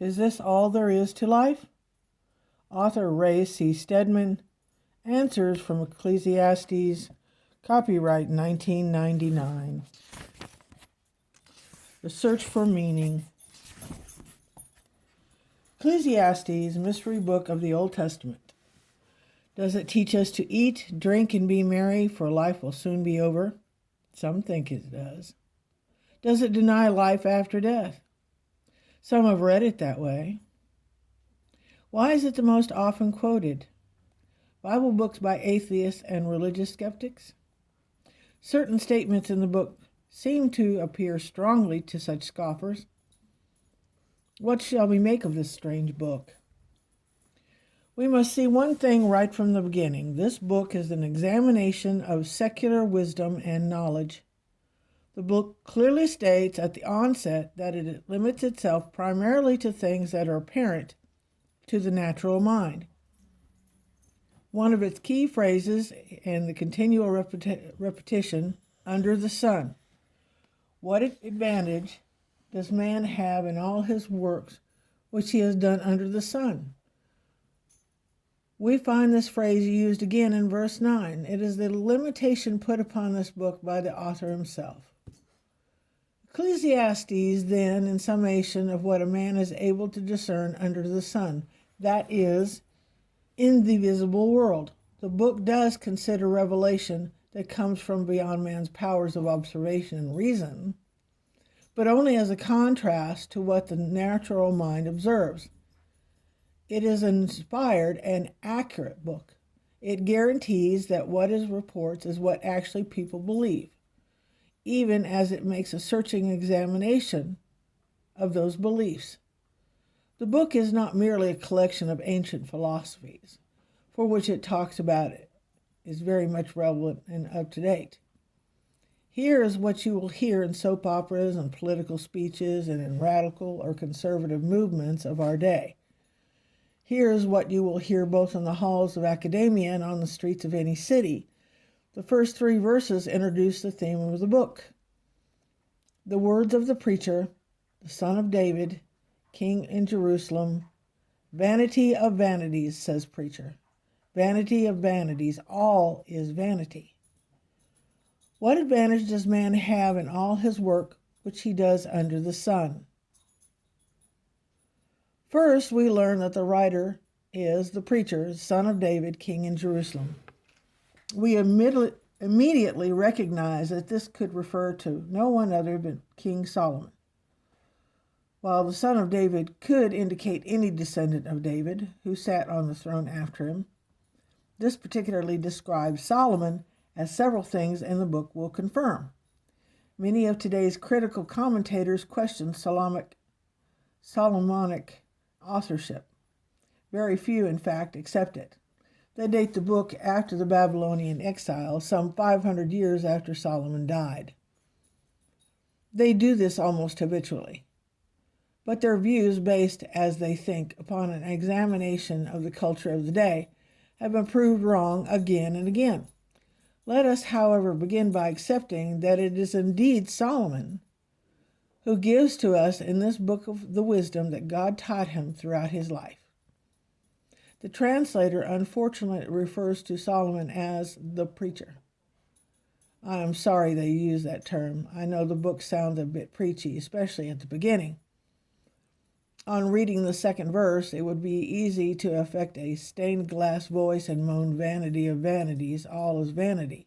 Is this all there is to life? Author Ray C. Stedman answers from Ecclesiastes, copyright 1999. The search for meaning. Ecclesiastes, mystery book of the Old Testament. Does it teach us to eat, drink, and be merry, for life will soon be over? Some think it does. Does it deny life after death? Some have read it that way. Why is it the most often quoted? Bible books by atheists and religious skeptics? Certain statements in the book seem to appeal strongly to such scoffers. What shall we make of this strange book? We must see one thing right from the beginning. This book is an examination of secular wisdom and knowledge. The book clearly states at the onset that it limits itself primarily to things that are apparent to the natural mind. One of its key phrases and the continual repetition, under the sun. What advantage does man have in all his works which he has done under the sun? We find this phrase used again in verse 9. It is the limitation put upon this book by the author himself. Ecclesiastes, then, in summation of what a man is able to discern under the sun, that is, in the visible world. The book does consider revelation that comes from beyond man's powers of observation and reason, but only as a contrast to what the natural mind observes. It is an inspired and accurate book. It guarantees that what it reports is what actually people believe, even as it makes a searching examination of those beliefs. The book is not merely a collection of ancient philosophies, for which it talks about it is very much relevant and up to date. Here is what you will hear in soap operas and political speeches and in radical or conservative movements of our day. Here is what you will hear both in the halls of academia and on the streets of any city. The first 3 verses introduce the theme of the book. The words of the preacher, the son of David, king in Jerusalem. Vanity of vanities, says preacher. Vanity of vanities, all is vanity. What advantage does man have in all his work which he does under the sun? First, we learn that the writer is the preacher, son of David, king in Jerusalem. We immediately recognize that this could refer to no one other than King Solomon. While the son of David could indicate any descendant of David who sat on the throne after him, this particularly describes Solomon, as several things in the book will confirm. Many of today's critical commentators question Solomonic authorship. Very few, in fact, accept it. They date the book after the Babylonian exile, some 500 years after Solomon died. They do this almost habitually. But their views, based, as they think, upon an examination of the culture of the day, have been proved wrong again and again. Let us, however, begin by accepting that it is indeed Solomon who gives to us in this book of the wisdom that God taught him throughout his life. The translator unfortunately refers to Solomon as the preacher. I am sorry they use that term. I know the book sounds a bit preachy, especially at the beginning. On reading the 2nd verse, it would be easy to affect a stained glass voice and moan, vanity of vanities, all is vanity.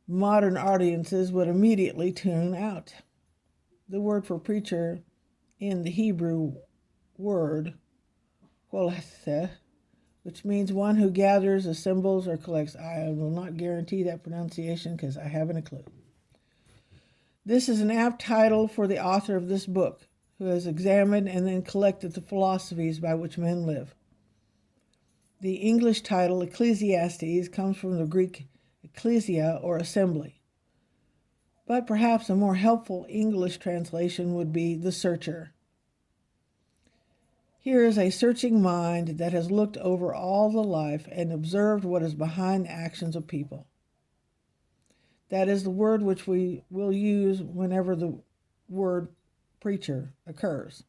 Modern audiences would immediately tune out. The word for preacher in the Hebrew word, koleseh, which means one who gathers, assembles, or collects. I will not guarantee that pronunciation because I haven't a clue. This is an apt title for the author of this book, who has examined and then collected the philosophies by which men live. The English title, Ecclesiastes, comes from the Greek ecclesia, or assembly. But perhaps a more helpful English translation would be the searcher. Here is a searching mind that has looked over all the life and observed what is behind the actions of people. That is the word which we will use whenever the word preacher occurs.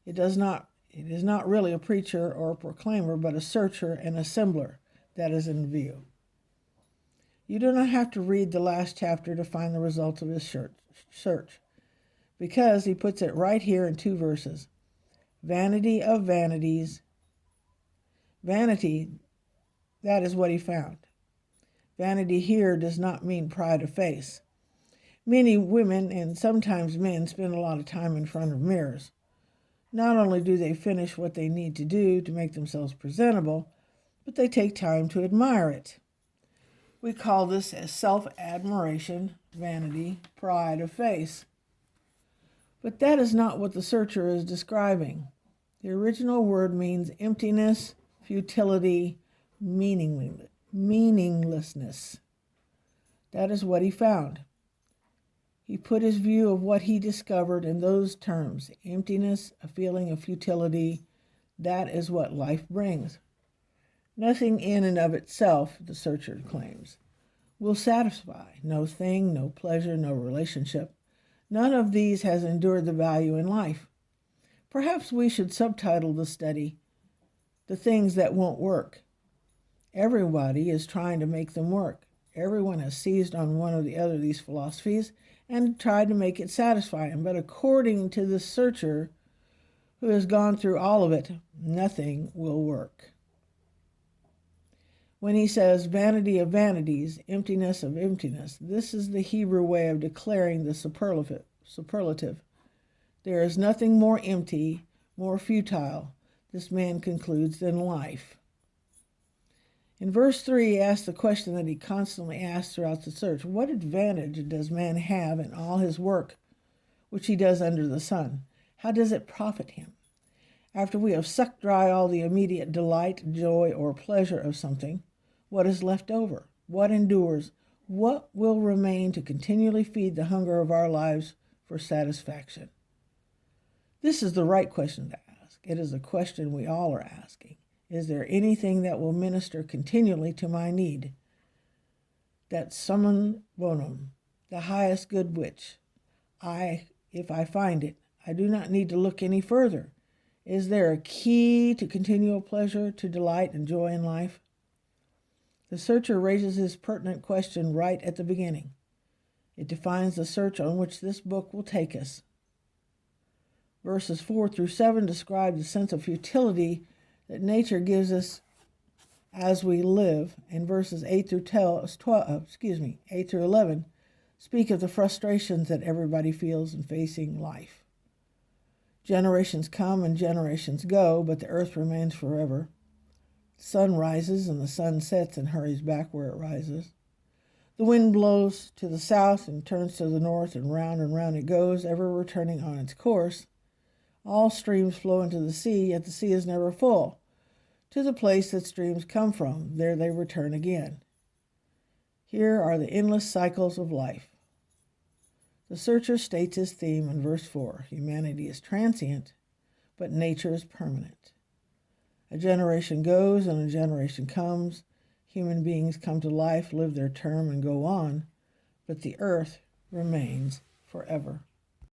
It is not really a preacher or a proclaimer, but a searcher and assembler that is in view. You do not have to read the last chapter to find the result of his search, because he puts it right here in 2 verses. Vanity of vanities. Vanity, that is what he found. Vanity here does not mean pride of face. Many women and sometimes men spend a lot of time in front of mirrors. Not only do they finish what they need to do to make themselves presentable, but they take time to admire it. We call this as self-admiration, vanity, pride of face. But that is not what the searcher is describing. The original word means emptiness, futility, meaninglessness. That is what he found. He put his view of what he discovered in those terms. Emptiness, a feeling of futility, that is what life brings. Nothing in and of itself, the searcher claims, will satisfy. No thing, no pleasure, no relationship. None of these has endured the value in life. Perhaps we should subtitle the study, The Things That Won't Work. Everybody is trying to make them work. Everyone has seized on one or the other of these philosophies and tried to make it satisfying. But according to the searcher who has gone through all of it, nothing will work. When he says vanity of vanities, emptiness of emptiness, this is the Hebrew way of declaring the superlative. There is nothing more empty, more futile, this man concludes, than life. In verse 3, he asks the question that he constantly asks throughout the search. What advantage does man have in all his work, which he does under the sun? How does it profit him? After we have sucked dry all the immediate delight, joy, or pleasure of something, what is left over? What endures? What will remain to continually feed the hunger of our lives for satisfaction? This is the right question to ask. It is a question we all are asking. Is there anything that will minister continually to my need? That summum bonum, the highest good which, if I find it, I do not need to look any further. Is there a key to continual pleasure, to delight and joy in life? The searcher raises his pertinent question right at the beginning. It defines the search on which this book will take us. Verses 4 through 7 describe the sense of futility that nature gives us as we live, and verses 8 through 11 speak of the frustrations that everybody feels in facing life. Generations come and generations go, but the earth remains forever. The sun rises and the sun sets and hurries back where it rises. The wind blows to the south and turns to the north, and round it goes, ever returning on its course. All streams flow into the sea, yet the sea is never full. To the place that streams come from, there they return again. Here are the endless cycles of life. The searcher states his theme in verse 4. Humanity is transient, but nature is permanent. A generation goes and a generation comes. Human beings come to life, live their term, and go on, but the earth remains forever.